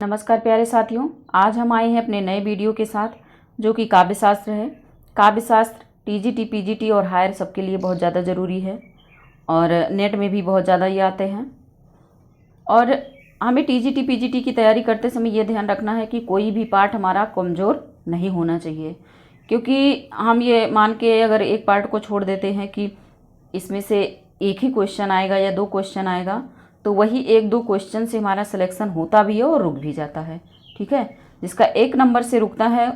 नमस्कार प्यारे साथियों, आज हम आए हैं अपने नए वीडियो के साथ जो कि काव्य शास्त्र है। काव्य शास्त्र टीजीटी, पीजीटी और हायर सबके लिए बहुत ज़्यादा ज़रूरी है और नेट में भी बहुत ज़्यादा ये आते हैं। और हमें टीजीटी, पीजीटी की तैयारी करते समय ये ध्यान रखना है कि कोई भी पार्ट हमारा कमज़ोर नहीं होना चाहिए, क्योंकि हम ये मान के अगर एक पार्ट को छोड़ देते हैं कि इसमें से एक ही क्वेश्चन आएगा या 2 क्वेश्चन आएगा, तो वही 1-2 क्वेश्चन से हमारा सिलेक्शन होता भी है और रुक भी जाता है। ठीक है, जिसका 1 नंबर से रुकता है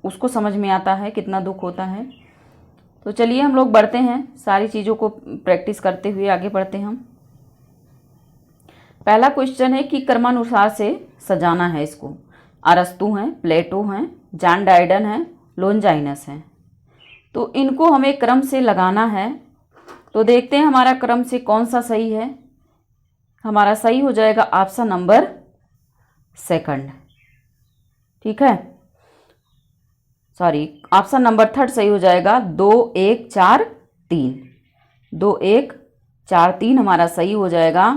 उसको समझ में आता है कितना दुख होता है। तो चलिए हम लोग बढ़ते हैं, सारी चीज़ों को प्रैक्टिस करते हुए आगे बढ़ते हैं हम। पहला क्वेश्चन है कि क्रमानुसार से सजाना है इसको। अरस्तु हैं, प्लेटो हैं, जॉन डाइडन हैं, लोनजाइनस हैं। तो इनको हमें क्रम से लगाना है। तो देखते हैं हमारा क्रम से कौन सा सही है। हमारा सही हो जाएगा ऑप्शन नंबर सेकंड। ठीक है, सॉरी, ऑप्शन नंबर थर्ड सही हो जाएगा। 2 1 4 3, 2 1 4 3 हमारा सही हो जाएगा।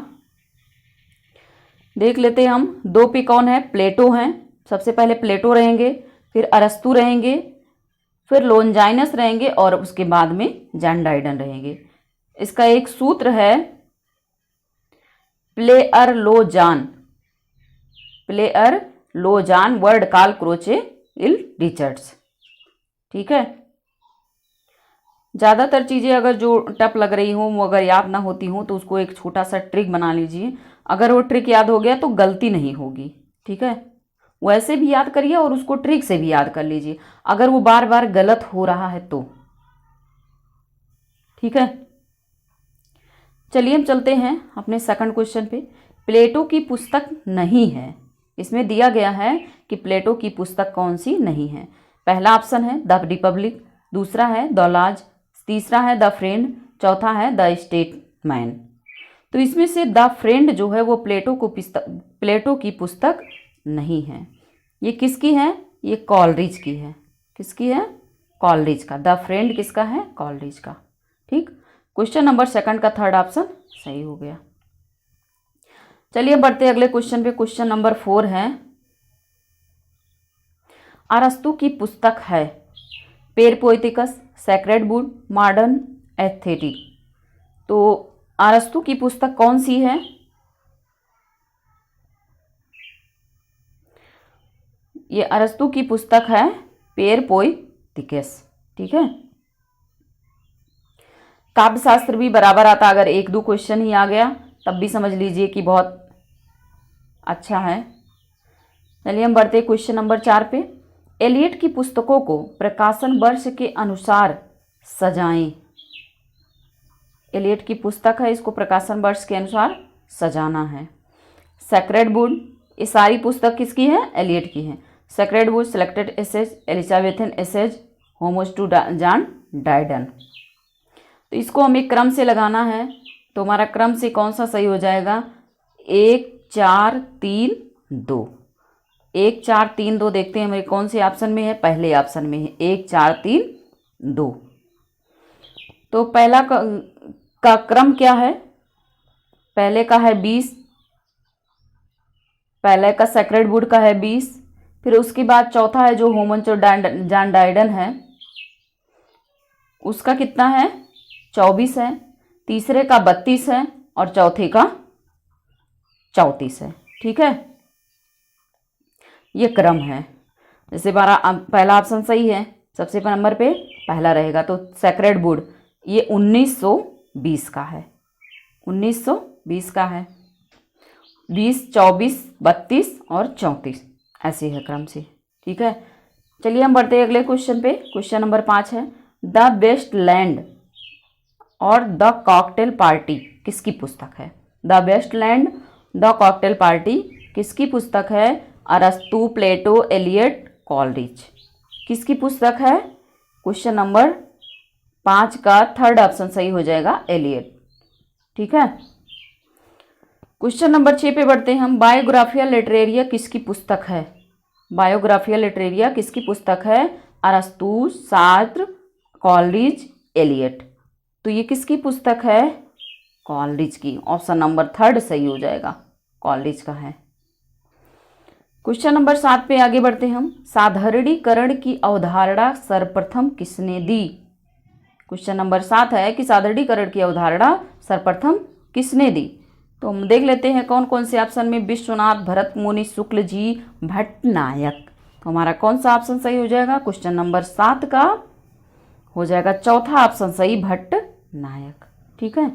देख लेते हैं हम 2 पे कौन है। प्लेटो हैं, सबसे पहले प्लेटो रहेंगे, फिर अरस्तु रहेंगे, फिर लोनजाइनस रहेंगे और उसके बाद में जॉन डाइडन रहेंगे। इसका एक सूत्र है प्लेयर लो जान वर्ड कॉल क्रोचे इल रिचर्ड्स। ठीक है, ज़्यादातर चीज़ें अगर जो टफ लग रही हो, वो अगर याद ना होती हो, तो उसको एक छोटा सा ट्रिक बना लीजिए। अगर वो ट्रिक याद हो गया तो गलती नहीं होगी। ठीक है, वैसे भी याद करिए और उसको ट्रिक से भी याद कर लीजिए अगर वो बार बार गलत हो रहा है तो। ठीक है, चलिए हम चलते हैं अपने सेकंड क्वेश्चन पे। प्लेटो की पुस्तक नहीं है, इसमें दिया गया है कि प्लेटो की पुस्तक कौन सी नहीं है। पहला ऑप्शन है द रिपब्लिक, दूसरा है द लॉज, तीसरा है द फ्रेंड, चौथा है द स्टेटमैन। तो इसमें से द फ्रेंड जो है वो प्लेटो की पुस्तक नहीं है। ये किसकी है? ये कॉलरिज की है। किसकी है? कॉलरिज का। द फ्रेंड किसका है? कॉलरिज का। ठीक, क्वेश्चन नंबर सेकंड का थर्ड ऑप्शन सही हो गया। चलिए बढ़ते अगले क्वेश्चन पे। क्वेश्चन नंबर 4 है, अरस्तु की पुस्तक है पेर पोएटिकस, सैक्रेड बुक, मॉडर्न एस्थेटिक। तो अरस्तु की पुस्तक कौन सी है? ये अरस्तु की पुस्तक है पेर पोएटिकस। ठीक है, काव्य शास्त्र भी बराबर आता, अगर 1-2 क्वेश्चन ही आ गया तब भी समझ लीजिए कि बहुत अच्छा है। चलिए हम बढ़ते क्वेश्चन नंबर 4 पे। एलियट की पुस्तकों को प्रकाशन वर्ष के अनुसार सजाएं। एलियट की पुस्तक है, इसको प्रकाशन वर्ष के अनुसार सजाना है। सैक्रेड बुक, ये सारी पुस्तक किसकी है? एलियट की है। Sacred book, selected essays, Elizabethan essays, homage to John Dryden. तो इसको हमें क्रम से लगाना है। तो हमारा क्रम से कौन सा सही हो जाएगा? 1 4 3 2। 1 4 3 2 देखते हैं हमें कौन से ऑप्शन में है। पहले ऑप्शन में है 1 4 3 2। तो पहला का क्रम क्या है? पहले का है 20, पहले का सैक्रेड बुक का है 20, फिर उसके बाद चौथा है जो होमोज जॉन डाइडन है, उसका कितना है? 24 है। तीसरे का 32 है और चौथे का 34 है। ठीक है, ये क्रम है। जैसे पहला ऑप्शन सही है, सबसे नंबर पे पहला रहेगा। तो सैक्रेड बुक ये 1920 का है। 1920 का है। 20 24 32 और 34 ऐसे है क्रम से। ठीक है, चलिए हम बढ़ते हैं अगले क्वेश्चन पे। क्वेश्चन नंबर 5 है, द बेस्ट लैंड और द कॉकटेल पार्टी किसकी पुस्तक है? The best land, the cocktail party किसकी पुस्तक है? अरस्तु, प्लेटो, एलियट, कॉलरिज। किसकी पुस्तक है? क्वेश्चन नंबर 5 का थर्ड ऑप्शन सही हो जाएगा, एलियट। ठीक है, क्वेश्चन नंबर 6 पे बढ़ते हैं हम। बायोग्राफिया लिटरेरिया किसकी पुस्तक है? बायोग्राफिया लिटरेरिया किसकी पुस्तक है? अरस्तु, सार्त्र, कॉलरिज, एलियट। तो ये किसकी पुस्तक है? कॉलरिज की। ऑप्शन नंबर थर्ड सही हो जाएगा, कॉलरिज का है। क्वेश्चन नंबर 7 पे आगे बढ़ते हैं हम। साधारणीकरण की अवधारणा सर्वप्रथम किसने दी? क्वेश्चन नंबर 7 है कि साधारणीकरण की अवधारणा सर्वप्रथम किसने दी? तो हम देख लेते हैं कौन कौन से ऑप्शन में। विश्वनाथ, भरत मुनि, शुक्ल जी, भट्टनायक। तो हमारा कौन सा ऑप्शन सही हो जाएगा? क्वेश्चन नंबर 7 का हो जाएगा चौथा ऑप्शन सही, भट्टनायक। ठीक है,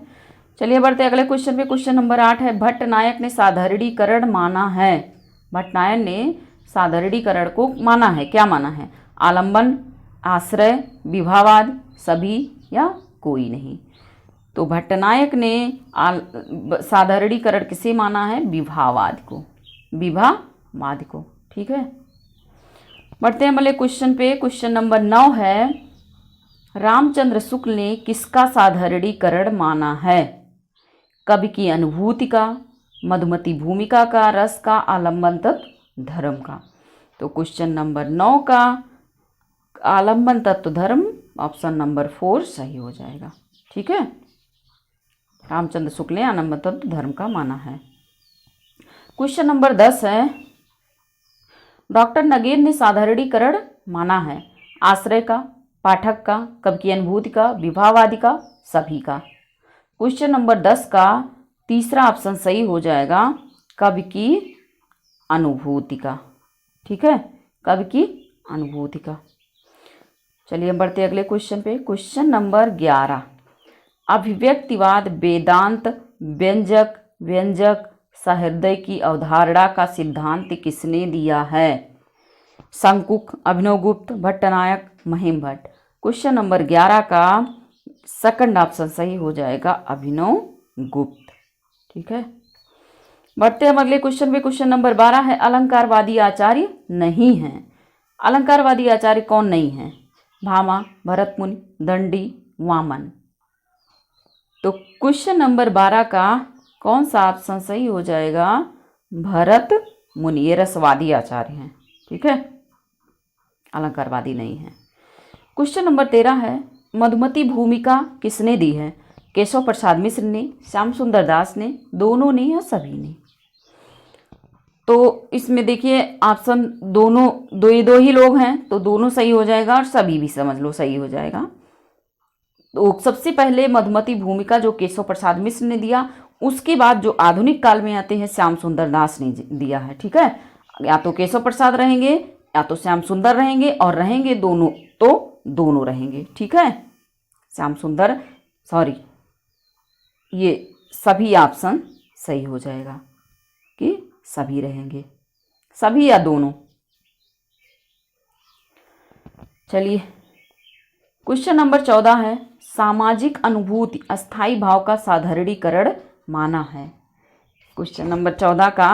चलिए बढ़ते अगले क्वेश्चन पे। क्वेश्चन नंबर 8 है, भट्टनायक ने साधारणीकरण माना है। भट्टनायक ने साधारणीकरण को माना है, क्या माना है? आलंबन, आश्रय, विभावाद, सभी या कोई नहीं। तो भट्टनायक ने साधारणीकरण किसे माना है? विभावाद को, विभावाद को। ठीक है, बढ़ते हैं अगले क्वेश्चन पे। क्वेश्चन नंबर 9 है, रामचंद्र शुक्ल ने किसका साधारणीकरण माना है? कवि की अनुभूति का, मधुमती भूमिका का, रस का, आलंबन तत्व धर्म का। तो क्वेश्चन नंबर 9 का आलंबन तत्व धर्म, ऑप्शन नंबर 4 सही हो जाएगा। ठीक है, रामचंद्र शुक्ल ने आलंबन तत्व धर्म का माना है। क्वेश्चन नंबर 10 है, डॉक्टर नगेन ने साधारणीकरण माना है आश्रय का, पाठक का, कवि की अनुभूति का, विभावादि का, सभी का। क्वेश्चन नंबर 10 का तीसरा ऑप्शन सही हो जाएगा, कवि की अनुभूति का। ठीक है, कवि की अनुभूति का। चलिए हम बढ़ते अगले क्वेश्चन पे। क्वेश्चन नंबर 11, अभिव्यक्तिवाद वेदांत व्यंजक व्यंजक सहृदय की अवधारणा का सिद्धांत किसने दिया है? शंकुक, अभिनवगुप्त, भट्टनायक, महिम भट्ट। क्वेश्चन नंबर 11 का सेकंड ऑप्शन सही हो जाएगा, अभिनवगुप्त। ठीक है, बढ़ते हम अगले क्वेश्चन पे। क्वेश्चन नंबर 12 है, अलंकारवादी आचार्य नहीं है। अलंकारवादी आचार्य कौन नहीं है? भामा, भरत मुनि, दंडी, वामन। तो क्वेश्चन नंबर 12 का कौन सा ऑप्शन सही हो जाएगा? भरत मुनि, ये रसवादी आचार्य हैं। ठीक है, अलंकारवादी नहीं है। क्वेश्चन नंबर 13 है, मधुमती भूमिका किसने दी है? केशव प्रसाद मिश्र ने, श्याम सुंदर दास ने, दोनों ने या सभी ने? तो इसमें देखिए ऑप्शन दोनों, दो ही लोग हैं, तो दोनों सही हो जाएगा और सभी भी समझ लो सही हो जाएगा। तो सबसे पहले मधुमती भूमिका जो केशव प्रसाद मिश्र ने दिया, उसके बाद जो आधुनिक काल में आते हैं श्याम सुंदर दास ने दिया है। ठीक है, या तो केशव प्रसाद रहेंगे या तो श्याम सुंदर रहेंगे, और रहेंगे दोनों तो दोनों रहेंगे। ठीक है, श्याम सुंदर, सॉरी, ये सभी ऑप्शन सही हो जाएगा कि सभी रहेंगे, सभी या दोनों। चलिए क्वेश्चन नंबर 14 है, सामाजिक अनुभूति अस्थाई भाव का साधारणीकरण माना है। क्वेश्चन नंबर 14 का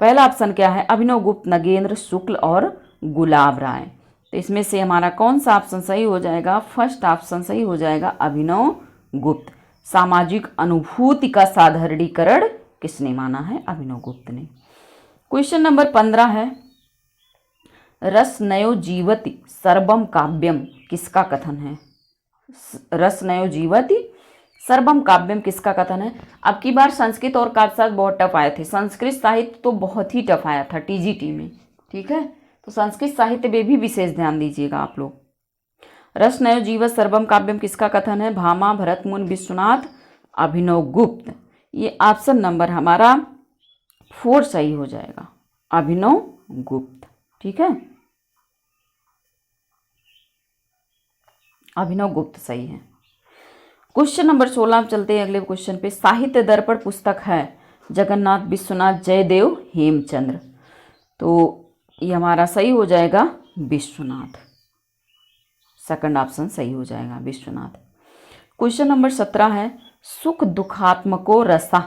पहला ऑप्शन क्या है? अभिनवगुप्त, नगेंद्र, शुक्ल और गुलाब राय। तो इसमें से हमारा कौन सा ऑप्शन सही हो जाएगा? फर्स्ट ऑप्शन सही हो जाएगा, अभिनवगुप्त। सामाजिक अनुभूति का साधारणीकरण किसने माना है? अभिनवगुप्त ने। क्वेश्चन नंबर 15 है, रसनयो जीवति सर्वम काव्यम किसका कथन है? रसनयो जीवति सर्वम काव्यम किसका कथन है? अब की बार संस्कृत और काव्यशास्त्र बहुत टफ आए थे। संस्कृत साहित्य तो बहुत ही टफ आया था टीजीटी में। ठीक है, तो संस्कृत साहित्य में भी विशेष ध्यान दीजिएगा आप लोग। रसनयो जीवत सर्वम काव्यम किसका कथन है? भामा, भरत मुनि, विश्वनाथ, अभिनवगुप्त। ये ऑप्शन नंबर हमारा 4 सही हो जाएगा, अभिनवगुप्त। ठीक है, अभिनवगुप्त सही है। क्वेश्चन नंबर 16 चलते हैं अगले क्वेश्चन पे। साहित्य दर्पण पुस्तक है जगन्नाथ, विश्वनाथ, जयदेव, हेमचंद्र। तो ये हमारा सही हो जाएगा विश्वनाथ, सेकंड ऑप्शन सही हो जाएगा विश्वनाथ। क्वेश्चन नंबर 17 है, सुख दुखात्मको रसा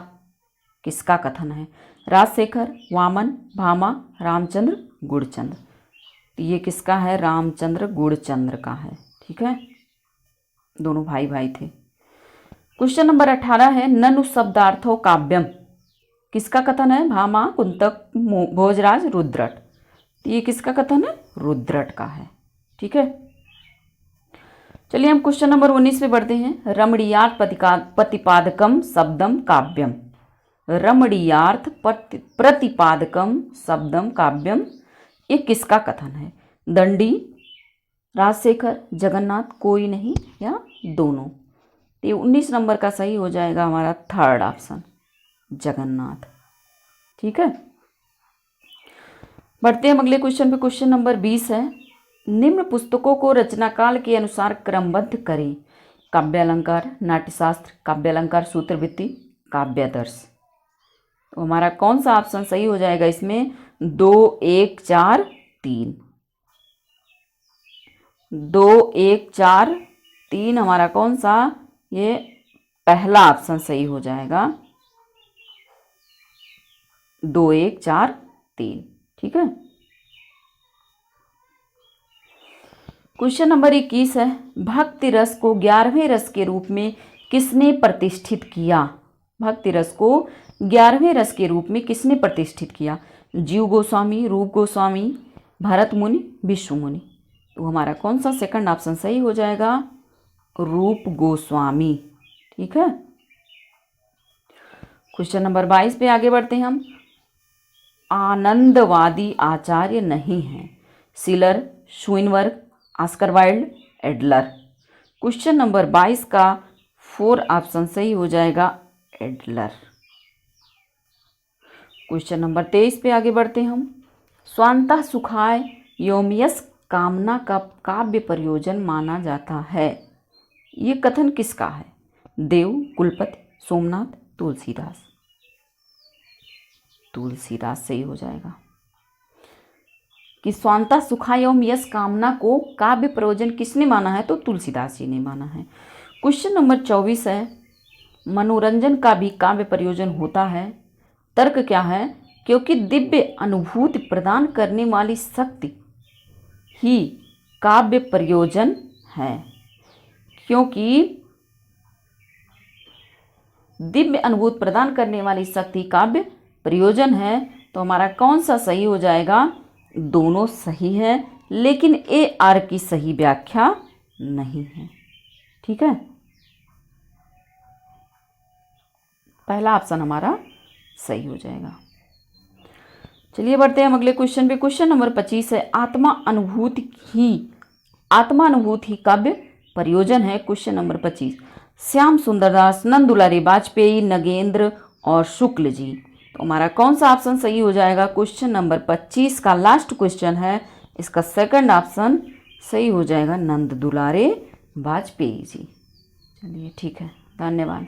किसका कथन है? राजशेखर, वामन, भामा, रामचंद्र, गुणचंद्र। तो ये किसका है? रामचंद्र गुणचंद्र का है। ठीक है, दोनों भाई भाई थे। क्वेश्चन नंबर 18 है, ननु शब्दार्थो काव्यम किसका कथन है? भामा, कुंतक, भोजराज, रुद्रट। तो ये किसका कथन है? रुद्रट का है। ठीक है, चलिए हम क्वेश्चन नंबर 19 पे बढ़ते हैं। रमणीयात प्रतिपादकम शब्दम काव्यम रमणीयार्थ प्रतिपादकम शब्दम काव्यम, ये किसका कथन है? दंडी, राजशेखर, जगन्नाथ, कोई नहीं या दोनों? तो ये 19 नंबर का सही हो जाएगा हमारा थर्ड ऑप्शन, जगन्नाथ। ठीक है, बढ़ते हैं अगले क्वेश्चन पे। क्वेश्चन नंबर 20 है, निम्न पुस्तकों को रचनाकाल के अनुसार क्रमबद्ध करें। काव्यालंकार, नाट्यशास्त्र, काव्यालंकार सूत्रवृत्ति, काव्यादर्श। तो हमारा कौन सा ऑप्शन सही हो जाएगा इसमें? 2, 1, 4, 3। 2, 1, 4, 3 हमारा कौन सा? ये पहला ऑप्शन सही हो जाएगा, 2, 1, 4, 3। ठीक है, क्वेश्चन नंबर 21 है, भक्ति रस को 11वें रस के रूप में किसने प्रतिष्ठित किया? भक्ति रस को 11वें रस के रूप में किसने प्रतिष्ठित किया? जीव गोस्वामी, रूप गोस्वामी, भरत मुनि, विश्व मुनि। तो हमारा कौन सा सेकंड ऑप्शन सही हो जाएगा? रूप गोस्वामी। ठीक है, क्वेश्चन नंबर 22 पे आगे बढ़ते हैं हम। आनंदवादी आचार्य नहीं है। Schiller, Swinburne, Oscar Wilde, Adler. Question number 22 का 4 ऑप्शन सही हो जाएगा, एडलर। क्वेश्चन नंबर 23 पे आगे बढ़ते हैं हम। स्वांतः सुखाय योमयस कामना का काव्य प्रयोजन माना जाता है। ये कथन किसका है? देव, कुलपति, सोमनाथ, तुलसीदास। तुलसीदास सही हो जाएगा कि स्वांतः सुखायोम यश कामना को काव्य प्रयोजन किसने माना है? तो तुलसीदास जी ने माना है। क्वेश्चन नंबर 24 है, मनोरंजन का भी काव्य प्रयोजन होता है। तर्क क्या है? क्योंकि दिव्य अनुभूति प्रदान करने वाली शक्ति ही काव्य प्रयोजन है। क्योंकि दिव्य अनुभूति प्रदान करने वाली शक्ति काव्य प्रयोजन है। तो हमारा कौन सा सही हो जाएगा? दोनों सही है, लेकिन ए आर की सही व्याख्या नहीं है। ठीक है, पहला ऑप्शन हमारा सही हो जाएगा। चलिए बढ़ते हैं हम अगले क्वेश्चन पे। क्वेश्चन नंबर 25 है, आत्मा अनुभूति ही काव्य प्रयोजन है। क्वेश्चन नंबर 25, श्याम सुंदरदास, नंद दुलारी वाजपेयी, नगेंद्र और शुक्ल जी। तो हमारा कौन सा ऑप्शन सही हो जाएगा? क्वेश्चन नंबर 25 का लास्ट क्वेश्चन है, इसका सेकंड ऑप्शन सही हो जाएगा, नंद दुलारे वाजपेयी जी। चलिए ठीक है, धन्यवाद।